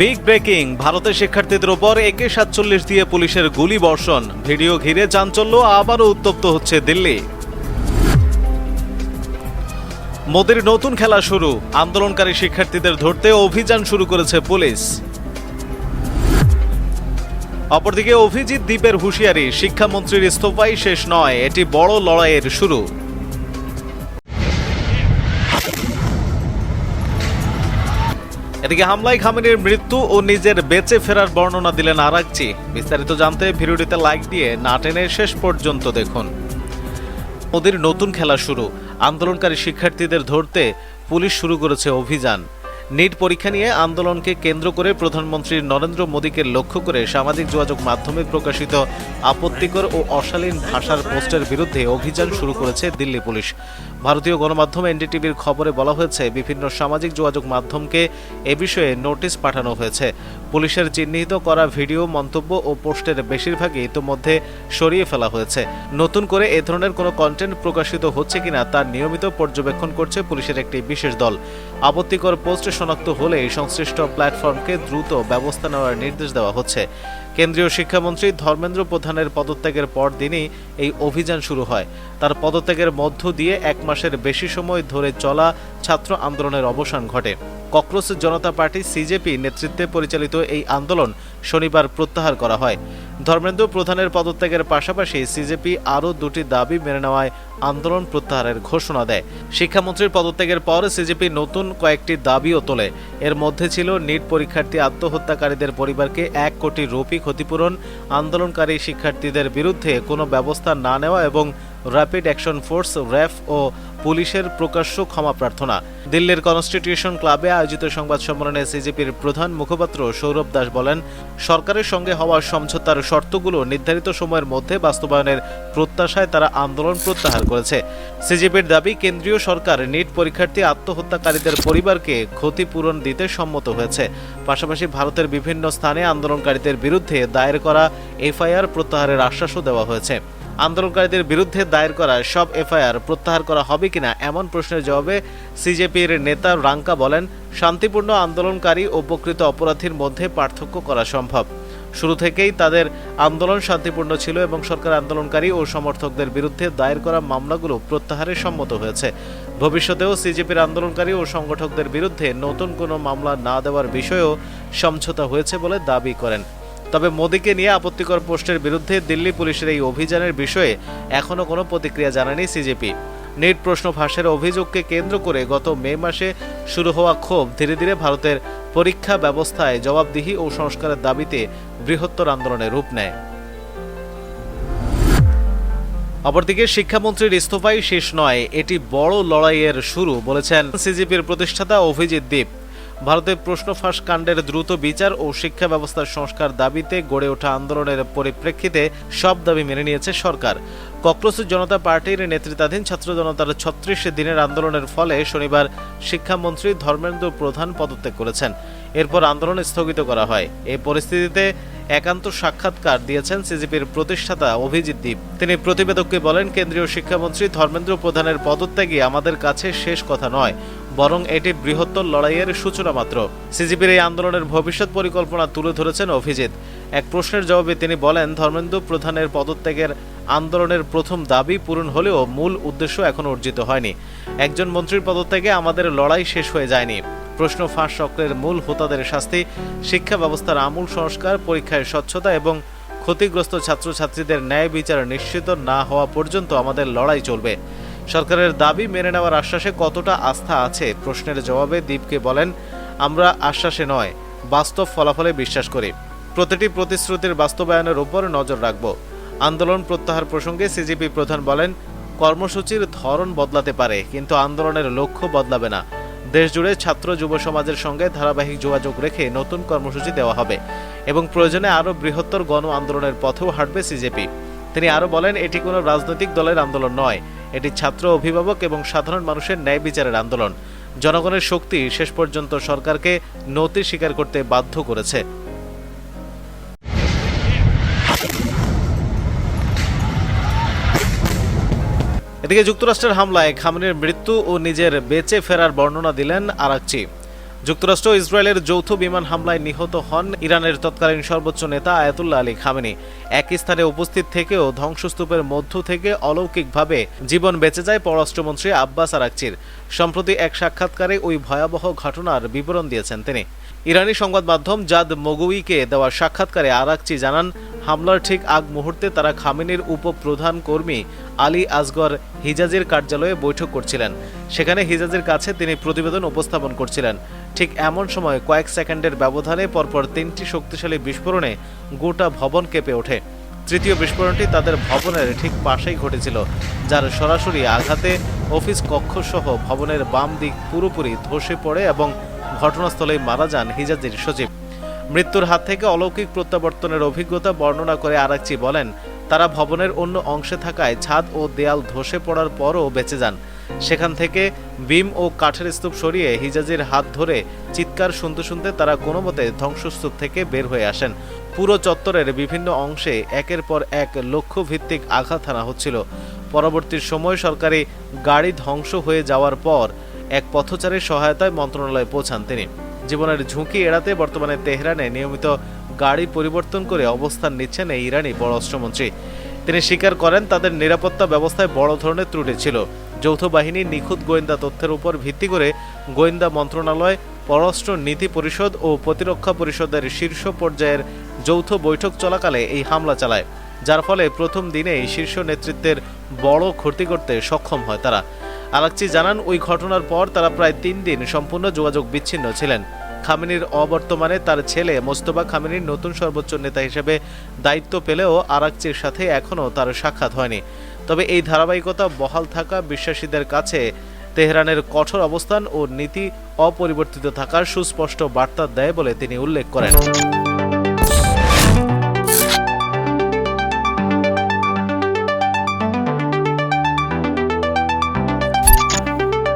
Big breaking, ভারতের শিক্ষার্থীদের ওপর AK-47 দিয়ে পুলিশের গুলি বর্ষণ। ভিডিও ঘিরে চাঞ্চল্য, আবারও উত্তপ্ত হচ্ছে দিল্লি। মোদির নতুন খেলা শুরু, আন্দোলনকারী শিক্ষার্থীদের ধরতে অভিযান শুরু করেছে পুলিশ। অপরদিকে অভিজিৎ দ্বীপের হুঁশিয়ারি, শিক্ষামন্ত্রীর ইস্তফাই শেষ নয়, এটি বড় লড়াইয়ের শুরু। এদিকে হামলায় খামেনির মৃত্যু ও নিজের বেঁচে ফেরার বর্ণনা দিলেন আরাকচি। বিস্তারিত জানতে ভিডিওটিতে লাইক দিয়ে না টেনে শেষ পর্যন্ত দেখুন। মোদির নতুন খেলা শুরু, আন্দোলনকারী শিক্ষার্থীদের ধরতে পুলিশ শুরু করেছে অভিযান। নিট পরীক্ষা নিয়ে আন্দোলনকে কেন্দ্র করে প্রধানমন্ত্রী নরেন্দ্র মোদীকে লক্ষ্য করে সামাজিক যোগাযোগ মাধ্যমে প্রকাশিত আপত্তিকর ও অশালীন ভাষার পোস্টের বিরুদ্ধে অভিযান শুরু করেছে দিল্লি পুলিশ। ভারতীয় গণমাধ্যম এনডিটিভির খবরে বলা হয়েছে, বিভিন্ন সামাজিক যোগাযোগ মাধ্যমকে এ বিষয়ে নোটিশ পাঠানো হয়েছে। পুলিশের চিহ্নিত করা ভিডিও, মন্তব্য ও পোস্টের বেশিরভাগই ইতোমধ্যে সরিয়ে ফেলা হয়েছে। নতুন করে এ ধরনের কোনো কন্টেন্ট প্রকাশিত হচ্ছে কিনা তার নিয়মিত পর্যবেক্ষণ করছে পুলিশের একটি বিশেষ দল। আপত্তিকর পোস্ট শনাক্ত হলে সংশ্লিষ্ট প্ল্যাটফর্মকে দ্রুত ব্যবস্থা নেওয়ার নির্দেশ দেওয়া হচ্ছে। কেন্দ্রীয় শিক্ষামন্ত্রী ধর্মেন্দ্র প্রধানের পদত্যাগের পর দিনই এই অভিযান শুরু হয়। তার পদত্যাগের মধ্য দিয়ে 1 মাসের বেশি সময় ধরে চলা ছাত্র আন্দোলনের অবসান ঘটে। ককরোচ জনতা পার্টি সিজেপি নেতৃত্বে পরিচালিত এই আন্দোলন শনিবার প্রত্যাহার করা হয়। ধর্মেন্দ্র প্রধানের পদত্যাগের পাশাপাশি সিজেপি আরও 2টি দাবি মেনে নেওয়ায় আন্দোলন প্রত্যাহারের ঘোষণা দেয়। শিক্ষামন্ত্রীর পদত্যাগের পর সিজেপি নতুন কয়েকটি দাবিও তোলে। এর মধ্যে ছিল নিট পরীক্ষার্থী আত্মহত্যাকারীদের পরিবারকে 1 কোটি রুপি ক্ষতিপূরণ, আন্দোলনকারী শিক্ষার্থীদের বিরুদ্ধে কোনো ব্যবস্থা না নেওয়া এবং র্যাপিড অ্যাকশন ফোর্স র্যাফ ও পুলিশের প্রকাশ্য ক্ষমা প্রার্থনা। দিল্লির কনস্টিটিউশন ক্লাবে আয়োজিত সংবাদ সম্মেলনে সিজেপির প্রধান মুখপাত্র সৌরভ দাস বলেন, সরকারের সঙ্গে হওয়া সমঝোতার শর্তগুলো নির্ধারিত সময়ের মধ্যে বাস্তবায়নের প্রত্যাশায় তারা আন্দোলন প্রত্যাহার করেছে। সিজেপির দাবি, কেন্দ্রীয় সরকার নিট পরীক্ষার্থী আত্মহত্যাকারীদের পরিবারকে ক্ষতিপূরণ দিতে সম্মত হয়েছে। পাশাপাশি ভারতের বিভিন্ন স্থানে আন্দোলনকারীদের বিরুদ্ধে দায়ের করা এফআইআর প্রত্যাহারের আশ্বাসও দেওয়া হয়েছে। আন্দোলনকারীদের বিরুদ্ধে দায়ের করা সব এফআইআর প্রত্যাহার করা হবে কিনা এমন প্রশ্নের জবাবে সিজেপির নেতা রাঙ্কা বলেন, শান্তিপূর্ণ আন্দোলনকারী ও প্রকৃত অপরাধীর মধ্যে পার্থক্য করা সম্ভব। শুরু থেকেই তাদের আন্দোলন শান্তিপূর্ণ ছিল এবং সরকার আন্দোলনকারী ও সমর্থকদের বিরুদ্ধে দায়ের করা মামলাগুলো প্রত্যাহারে সম্মত হয়েছে। ভবিষ্যতেও সিজেপির আন্দোলনকারী ও সংগঠকদের বিরুদ্ধে নতুন কোনো মামলা না দেওয়ার বিষয়েও সমঝোতা হয়েছে বলে দাবি করেন। তবে মোদীকে নিয়ে আপত্তিকর পোস্টের বিরুদ্ধে দিল্লি পুলিশের এই অভিযানের বিষয়ে এখনও কোনো প্রতিক্রিয়া জানায়নি সিজেপি। নিট প্রশ্ন ফাঁসের অভিযোগকে কেন্দ্র করে গত মে মাসে শুরু হওয়া ক্ষোভ ধীরে ধীরে ভারতের পরীক্ষা ব্যবস্থায় জবাবদিহি ও সংস্কারের দাবিতে বৃহত্তর আন্দোলনে রূপ নেয়। অপরদিকে শিক্ষামন্ত্রীর ইস্তফাই শেষ নয়, এটি বড় লড়াইয়ের শুরু বলেছেন সিজেপির প্রতিষ্ঠাতা অভিজিৎ দ্বীপ। ভারতের প্রশ্ন ফাঁস কাণ্ডের দ্রুত বিচার ও শিক্ষা ব্যবস্থার সংস্কার দাবিতে গড়ে ওঠা আন্দোলনের পরিপ্রেক্ষিতে সব দাবি মেনে নিয়েছে সরকার। ককরোচ জনতা পার্টির নেতৃত্বাধীন ছাত্র জনতার 36 দিনের আন্দোলনের ফলে শনিবার শিক্ষামন্ত্রী ধর্মেন্দ্র প্রধান পদত্যাগ করেছেন। এরপর আন্দোলন স্থগিত করা হয়। এই পরিস্থিতিতে একান্ত সাক্ষাৎকার দিয়েছেন সিজেপির প্রতিষ্ঠাতা অভিজিৎ দ্বীপ। তিনি প্রতিবেদককে বলেন, কেন্দ্রীয় শিক্ষামন্ত্রী ধর্মেন্দ্র প্রধানের পদত্যাগই আমাদের কাছে শেষ কথা নয়, বরং এটি বৃহত্তর লড়াইয়ের সূচনা মাত্র। সিজেপির এই আন্দোলনের ভবিষ্যৎ পরিকল্পনা তুলে ধরেছেন অভিজিৎ। এক প্রশ্নের জবাবে তিনি বলেন, ধর্মেন্দ্র প্রধানের পদত্যাগের আন্দোলনের প্রথম দাবি পূরণ হলেও মূল উদ্দেশ্য এখনো অর্জিত হয়নি। একজন মন্ত্রীর পদত্যাগে আমাদের লড়াই শেষ হয়ে যায়নি। প্রশ্ন ফাঁস চক্রের মূল হোতাদের শাস্তি, শিক্ষা ব্যবস্থার আমূল সংস্কার, পরীক্ষায় স্বচ্ছতা এবং ক্ষতিগ্রস্ত ছাত্রছাত্রীদের ন্যায় বিচার নিশ্চিত না হওয়া পর্যন্ত আমাদের লড়াই চলবে। সরকারের দাবি মেনে নেওয়ার আশ্বাসে কতটা আস্থা আছে প্রশ্নের জবাবে দ্বীপকে বলেন, আমরা আশ্বাসে নয়, বাস্তব ফলাফলে বিশ্বাস করি। প্রতিটি প্রতিশ্রুতির বাস্তবায়নের উপর নজর রাখব। আন্দোলন প্রত্যাহার প্রসঙ্গে সিজেপি প্রধান বলেন, কর্মসূচির ধরন বদলাতে পারে, কিন্তু আন্দোলনের লক্ষ্য বদলাবে না। দেশজুড়ে ছাত্র যুব সমাজের সঙ্গে ধারাবাহিক যোগাযোগ রেখে নতুন কর্মসূচি দেওয়া হবে এবং প্রয়োজনে আরও বৃহত্তর গণ আন্দোলনের পথেও হাঁটবে সিজেপি। তিনি আরও বলেন, এটি কোনো রাজনৈতিক দলের আন্দোলন নয়, এটি ছাত্র, অভিভাবক এবং সাধারণ মানুষের ন্যায় বিচারের আন্দোলন। জনগণের শক্তি শেষ পর্যন্ত সরকারকে নতি স্বীকার করতে বাধ্য করেছে। এদিকে যুক্তরাষ্ট্রের হামলায় খামেনির মৃত্যু ও নিজের বেঁচে ফেরার বর্ণনা দিলেন আরাকচি। যুক্তরাষ্ট্র ও ইসরায়েলের যৌথ বিমান হামলায় নিহত হন ইরানের তৎকালীন সর্বোচ্চ নেতা আয়াতুল্লাহ আলী খামেনি। একই স্থানে উপস্থিত থেকেও ধ্বংসস্তূপের মধ্য থেকে অলৌকিকভাবে জীবন বেঁচে যায় পররাষ্ট্রমন্ত্রী আব্বাস আরাকচির। সম্প্রতি এক সাক্ষাৎকারে ওই ভয়াবহ ঘটনার বিবরণ দিয়েছেন তিনি। ইরানি সংবাদ মাধ্যম জাদ মগুইকে দেওয়া সাক্ষাৎকারে আরাকচি জানান, হামলার ঠিক আগ মুহূর্তে তারা খামেনির উপপ্রধান কর্মী আলী আসগর হিজাজের কার্যালয়ে বৈঠক করছিলেন। সেখানে হিজাজের কাছে তিনি প্রতিবেদন উপস্থাপন করছিলেন। ঠিক এমন সময় কয়েক সেকেন্ডের ব্যবধানে পরপর 3টি শক্তিশালী বিস্ফোরণে গোটা ভবন কেঁপে ওঠে। তৃতীয় বিস্ফোরণটি তাদের ভবনের ঠিক পাশেই ঘটেছিল, যার সরাসরি আঘাতে অফিস কক্ষসহ ভবনের বাম দিক পুরোপুরি ধসে পড়ে এবং ঘটনাস্থলেই মারা যান হিজাজের সচিব। মৃত্যুর হাত থেকে অলৌকিক প্রত্যাবর্তনের অভিজ্ঞতা বর্ণনা করে আরাকচি বলেন, তারা ভবনের অন্য অংশে থাকায় ছাদ ও দেয়াল ধসে পড়ার পরও বেঁচে যান। সেখান থেকে বিম ও কাঠের স্তূপ সরিয়ে হিজাজের হাত ধরে চিৎকার শুনতে শুনতে তারা কোনো মতে ধ্বংসস্তূপ থেকে বের হয়ে আসেন। পুরো চত্বরের বিভিন্ন অংশে একের পর এক লক্ষ্যভিত্তিক আঘাত হানা হচ্ছিল। পরবর্তী সময় সরকারি গাড়ি ধ্বংস হয়ে যাওয়ার পর এক পথচারীর সহায়তায় মন্ত্রণালয়ে পৌঁছান তিনি। জীবনের ঝুঁকি এড়াতে বর্তমানে তেহরানে নিয়মিত গাড়ি পরিবর্তন করে অবস্থান নিচ্ছেন এই ইরানি পররাষ্ট্রমন্ত্রী। তিনি স্বীকার করেন, তাদের নিরাপত্তা ব্যবস্থায় বড় ধরনের ত্রুটি ছিল। যৌথ বাহিনীর নিখুঁত গোয়েন্দা তথ্যের উপর ভিত্তি করে গোয়েন্দা মন্ত্রণালয়, পররাষ্ট্র নীতি পরিষদ ও প্রতিরক্ষা পরিষদের শীর্ষ পর্যায়ের যৌথ বৈঠক চলাকালে এই হামলা চালায়, যার ফলে প্রথম দিনেই শীর্ষ নেতৃত্বের বড় ক্ষতি করতে সক্ষম হয় তারা। আরাকচি জানান, ওই ঘটনার পর তারা প্রায় 3 দিন সম্পূর্ণ যোগাযোগ বিচ্ছিন্ন ছিলেন। খামেনির অবর্তমানে তার ছেলে মোস্তফা খামেনির নতুন সর্বোচ্চ নেতা হিসেবে দায়িত্ব পেলেও আরাকচির সাথে এখনও তার সাক্ষাৎ হয়নি। তবে এই ধারাবাহিকতা বহাল থাকা বিশ্বাসীদের কাছে তেহরানের কঠোর অবস্থান ও নীতি অপরিবর্তিত থাকার সুস্পষ্ট বার্তা দেয় বলে তিনি উল্লেখ করেন।